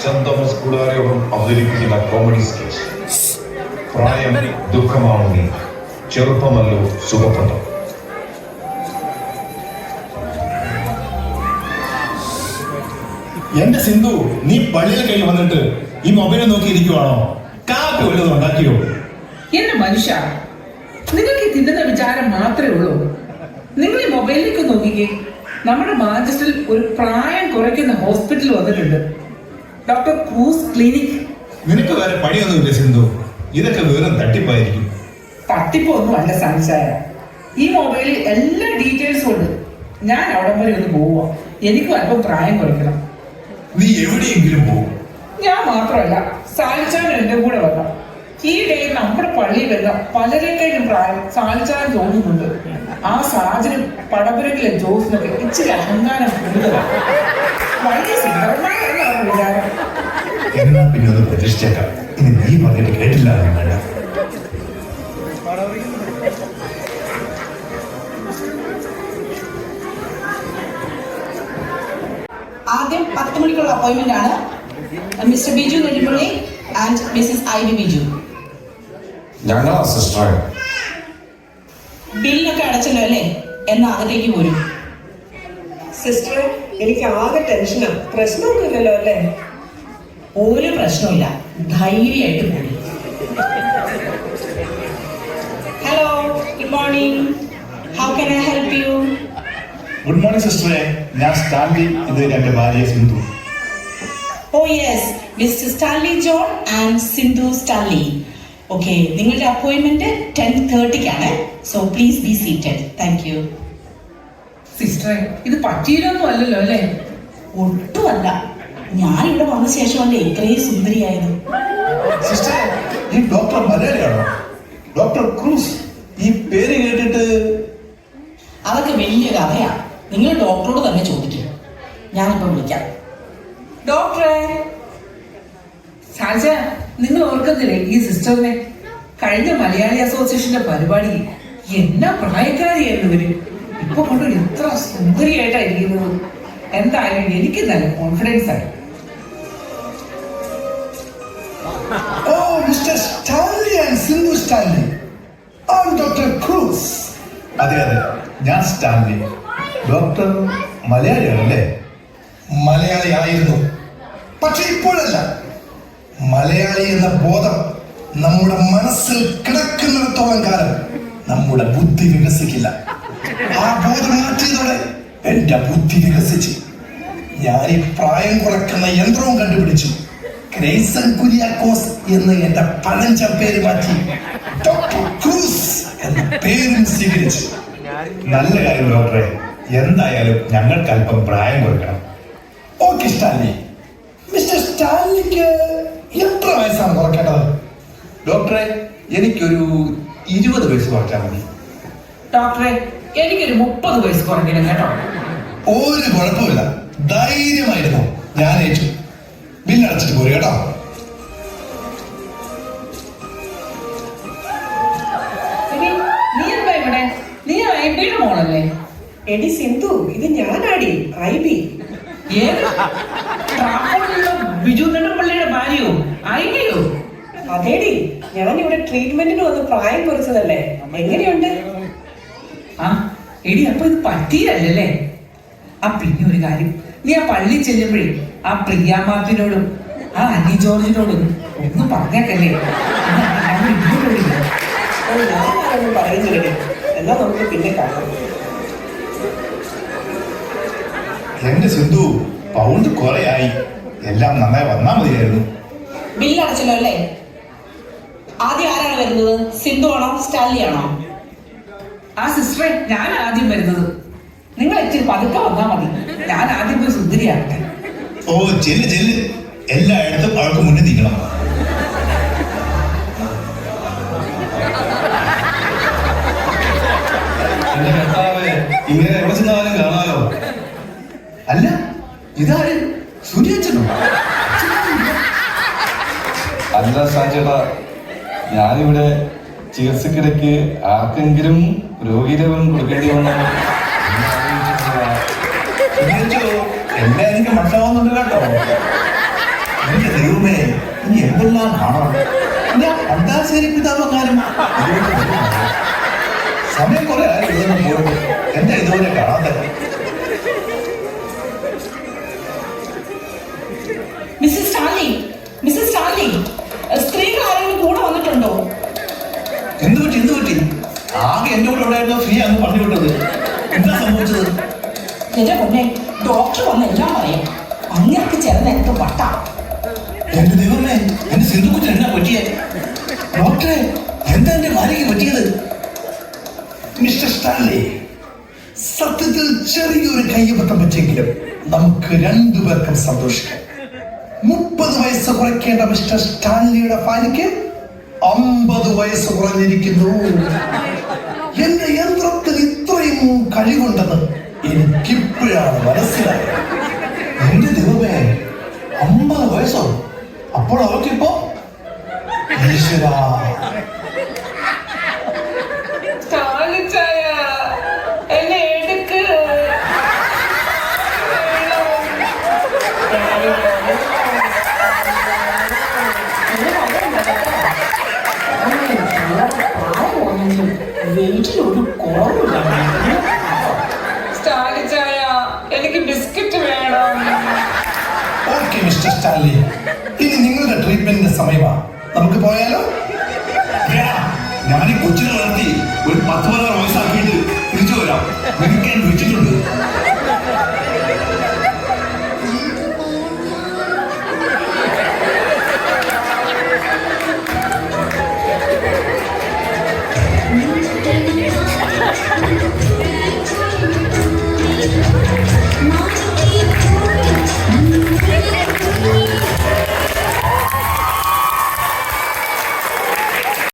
Saint Thomas കൂടാരയോഗം അവതരിപ്പിക്കുന്ന comedy sketch. പ്രായം ദുഃഖമാവുന്നേ, ചെറുപ്പമല്ലോ സുഖപ്രദം. എന്റെ സിന്ധു, നീ പള്ളിയിൽ കഴിഞ്ഞ് വന്നിട്ട് ഈ മൊബൈൽ നോക്കിയിരിക്കുവാണോ? കാപ്പി വല്ലതും ഉണ്ടാക്കിയോ? എന്റെ മനുഷ്യ, നിങ്ങൾക്ക് തിന്നുന്ന വിചാരം മാത്രമേ ഉള്ളൂ. നിങ്ങൾ ഈ മൊബൈലിലേക്ക് നോക്കിക്കേ. നമ്മുടെ മാഞ്ചസ്റ്ററിൽ ഒരു പ്രായം കുറയ്ക്കുന്ന ഹോസ്പിറ്റൽ വന്നിട്ടുണ്ട്, ഡോക്ടർ ക്രൂസ് ക്ലിനിക്. നിനക്ക് വേറെ പണിയൊന്നുമില്ല സിന്ധു, ഇതൊക്കെ വെറും തട്ടിപ്പായിരിക്കും. തട്ടിപ്പൊന്നും അല്ല സംശയ. ഈ മൊബൈലിൽ എല്ലാ ഡീറ്റെയിൽസും ഉണ്ട്. ഞാൻ അവിടെ വരെ ഒന്ന് പോവുക. എനിക്കും അല്പം പ്രായം കുറയ്ക്കണം. നീ എവിടെയെങ്കിലും പോകും. ഞാൻ മാത്രമല്ല, സാലിച്ചാൻ എന്റെ കൂടെ വരണം. ഈ ഡേ നമ്മുടെ പള്ളിയിൽ വരുന്ന പലരെക്കാളും പ്രായം സാലിച്ചാൻ തോന്നുന്നുണ്ട്. ആ സാഹചര്യം പടപുരക്കിലെ ജോസിനൊക്കെ ഇച്ചിരി അഹങ്കാരം കൂടുതലാണ്. വലിയ സുന്ദരന്മാരെന്നാണ് വിചാരം. എന്നാ പിന്നെ ഒന്ന് പ്രതിഷ്ഠിച്ചേക്കാം. ഇനി നീ പറഞ്ഞിട്ട് കേട്ടില്ല വേണ്ട. ആദ്യം 10 മണിക്കുള്ള അപ്പോയിന്റ്മെന്റ് ആണ്. Mr Biju Nellippally and Mrs I V Biju. ഞങ്ങളാ സിസ്റ്റർ. ബില്ലൊക്കെ അടച്ചല്ലോ അല്ലേ? എന്നാ അകത്തേക്ക് പോരും. സിസ്റ്റർ, എനിക്ക് ആകെ ടെൻഷനാ. പ്രശ്നമൊന്നുമില്ലല്ലോ അല്ലേ? ഒരു പ്രശ്നമില്ല, ധൈര്യമായിട്ട് പോരും. Hello, good morning. How can I help you? Good morning സിസ്റ്ററെ, ഞാൻ സ്റ്റാൻലി. ഇത് എന്റെ ഭാര്യ Sindhu. Oh yes, mister Stanley John and Sindhu Stanley. Okay, നിങ്ങളുടെ അപ്പോയിന്റ്മെന്റ് 10:30-ക്കാണ്. So please be seated. Thank you. സിസ്റ്ററെ, ഇത് പറ്റിയില്ലൊന്നും അല്ലല്ലോ അല്ലേ? ഒട്ടുമല്ല, ഞാൻ ഇവിടെ വന്ന ശേഷമല്ലേ ഇത്രയും സുന്ദരിയായത്. സിസ്റ്റർ, ഈ ഡോക്ടർ മലയാളിയാണോ? Doctor Cruz. ഈ പേര് കേട്ടിട്ട്. അതൊക്കെ വലിയ കഥയാ. നിങ്ങൾ ഡോക്ടറോട് തന്നെ ചോദിക്കും. ഞാനിപ്പോ വിളിക്കാം. ഡോക്ടറെ, സാജ, നിങ്ങൾ ഓർക്കുന്നില്ലേ ഈ സിസ്റ്ററിനെ? കഴിഞ്ഞ മലയാളി അസോസിയേഷന്റെ പരിപാടി എന്നാ പ്രായക്കാരിയായിരുന്നു ഇവര്. ഇപ്പൊ കൊണ്ട് എത്ര സുന്ദരിയായിട്ടായിരിക്കുന്നത്. എന്തായാലും എനിക്ക് നല്ല കോൺഫിഡൻസ് ആയി. ഓ, mister Stanley and Sindhu Stanley. I am doctor Cruz. അതെ അതെ, ഞാൻ സ്റ്റാൻലി. ഡോക്ടർ മലയാളിയാണല്ലേ? മലയാളി ആയിരുന്നു, പക്ഷെ ഇപ്പോഴല്ല. മലയാളി എന്ന ബോധം നമ്മുടെ മനസ്സിൽ കിടക്കുന്നിടത്തോളം കാലം നമ്മുടെ ബുദ്ധി വികസിക്കില്ല. ആ ബോധം മാറ്റിയതോടെ എന്റെ ബുദ്ധി വികസിച്ചു. ഞാൻ ഈ പ്രായം കുറയ്ക്കുന്ന യന്ത്രവും കണ്ടുപിടിച്ചു. ക്രൈസൻ കുര്യാക്കോസ് എന്ന് എന്റെ പഴഞ്ച പേര് മാറ്റി ഡോക്ടർ ക്രൂസ് എന്ന പേരും സ്വീകരിച്ചു. നല്ല കാര്യം ഡോക്ടറെ. എന്തായാലും ഞങ്ങൾക്ക് അല്പം പ്രായം കൊടുക്കണം. Okay Stanley. മിസ്റ്റർ സ്റ്റാൻലിക്ക് എത്ര വയസ്സാണ് കുറയ്ക്കേണ്ടത്? ഡോക്ടറെ, എനിക്കൊരു 20 വയസ്സ് കുറച്ചാൽ മതി. ഡോക്ടറെ, എനിക്കൊരു 30 വയസ്സ് കുറയ്ക്കണം കേട്ടോ. ഒരു കുഴപ്പമില്ല, ധൈര്യമായിരുന്നു. ഞാൻ ഏറ്റു. ബില്ലടച്ചിട്ട് പോരും കേട്ടോ. നീ എന്താ ഇവിടെ? നീ ഐബിയുടെ മോളല്ലേ? എടി സിന്ധു, ഇത് ഞാനാടി ഐബി. ഏത്? ട്രാഫോഡിലുള്ള ബിജു നെടുമ്പള്ളിയുടെ ഭാര്യയോ? ഐബിയോ? അതേടി, ഞാൻ ഇവിടെ ട്രീറ്റ്മെന്റിന് വന്ന് പ്രായം കുറച്ചതല്ലേ. എങ്ങനെയുണ്ട്? ആ എടി, അപ്പൊ ഇത് പറ്റിയല്ലേ? ആ പിന്നെ ഒരു കാര്യം, നീ ആ പള്ളി ചെല്ലുമ്പോഴേ ആ പ്രിയ മാർട്ടിനോടും ആ അനി ജോർജിനോടും ഒന്ന് പറഞ്ഞേക്കല്ലേ. ഞാനൊന്നും പറയുന്നില്ലേ. എന്നാ നമുക്ക് പിന്നെ കാണാം. എന്റെ സിന്ധു, പൗണ്ട് കുറെയായി. എല്ലാം നന്നായി വന്നാ മതിയായിരുന്നു. ബില്ല് അടച്ചല്ലോ അല്ലേ? ആദ്യം ആരാണ് വരുന്നത്? സിന്ധു ആണോ സ്റ്റാൻലി ആണോ? ആ സിസ്റ്ററെ, ഞാൻ ആദ്യം വരുന്നത്. നിങ്ങൾ ഇച്ചിരി പതുക്കെ വന്നാ മതി. ഞാൻ ആദ്യം പോയി സുന്ദരിയാകട്ടെ. ഓ, ചെല്ല് ചെല്ല്. എല്ലായിടത്തും അവൾക്ക് മുന്നിൽ നിൽക്കണം. ഇങ്ങനെ എവിടെ ചെന്നാലും കാണാലോ. അല്ല, ഇതാര്? സൂര്യച്ചനോ? അല്ല സാജേട്ടാ, ഞാനിവിടെ ചികിത്സക്കിടയ്ക്ക് ആർക്കെങ്കിലും രോഗീരവം കൊടുക്കേണ്ടി വന്നാൽ എല്ലാം എനിക്ക് മനസ്സിലാവുന്നുണ്ട് കേട്ടോ. വണ്ടർലാൻഡാണോ? ഞാൻ പണ്ടാശ്ശേരി പിതാവെങ്ങാനും സമയം കുറെ ആയി ഇതൊന്നും പോയിട്ട് എന്താ ഇതുപോലെ കാണാതെ? മിസ്സസ് സ്റ്റാൻലി, മിസ്സസ് സ്റ്റാൻലി, സ്ത്രീകൾ ആരെങ്കിലും കൂടെ വന്നിട്ടുണ്ടോ? എന്ത് പറ്റി? ആകെ എന്റെ കൂടെ ഉണ്ടായിരുന്ന ഫ്രീ അങ്ങ് പറഞ്ഞു വിട്ടത്. എന്താ സംഭവിച്ചത്? എന്റെ പൊന്നെ, ഡോക്ടർ വന്ന് എല്ലാം പറയാം. അങ്ങനെയൊക്കെ ചില നേരത്തെ വട്ട. എന്റെ ദൈവമേ, എന്റെ സിന്ധുക്കുറ്റി എന്നാ പറ്റിയേ? ഡോക്ടറെ, എന്താ എന്റെ ഭാര്യയ്ക്ക് പറ്റിയത്? മിസ്റ്റർ സ്റ്റാൻലി, സത്യത്തിൽ ചെറിയൊരു കയ്യബദ്ധം പറ്റിയെങ്കിലും നമുക്ക് രണ്ടുപേർക്കും സന്തോഷിക്കാം. 30 വയസ്സ് കുറയ്ക്കേണ്ട മിസ്റ്റർ സ്റ്റാൻലിയുടെ ഭാര്യയ്ക്ക് 50 വയസ്സ് കുറഞ്ഞിരിക്കുന്നു. എന്റെ യന്ത്രത്തിൽ ഇത്രയും കഴിവുണ്ടെന്ന് എനിക്കിപ്പോഴാണ് മനസ്സിലായത്. എന്റെ ദൈവമേ, 50 വയസ്സോ? അപ്പോൾ അവർക്കിപ്പോ ഈശ്വരാ. ചായ എന്നെ എടുക്ക്. വെയിറ്റിലൊരു കുറവില്ല. ചായ എനിക്ക് ബിസ്ക്കറ്റ് വേണം. ഓക്കെ മിസ്റ്റർ സ്റ്റാൻലി, ഇനി നിങ്ങളുടെ ട്രീറ്റ്മെന്റിന്റെ സമയമാണ്. നമുക്ക് പോയാലോ? ഞാൻ ഈ കൊച്ചിനെ വളർത്തി ഒരു 10-12 വയസ്സാക്കിയിട്ട് തിരിച്ചു വരാം. വിളിച്ചിട്ടുണ്ട്.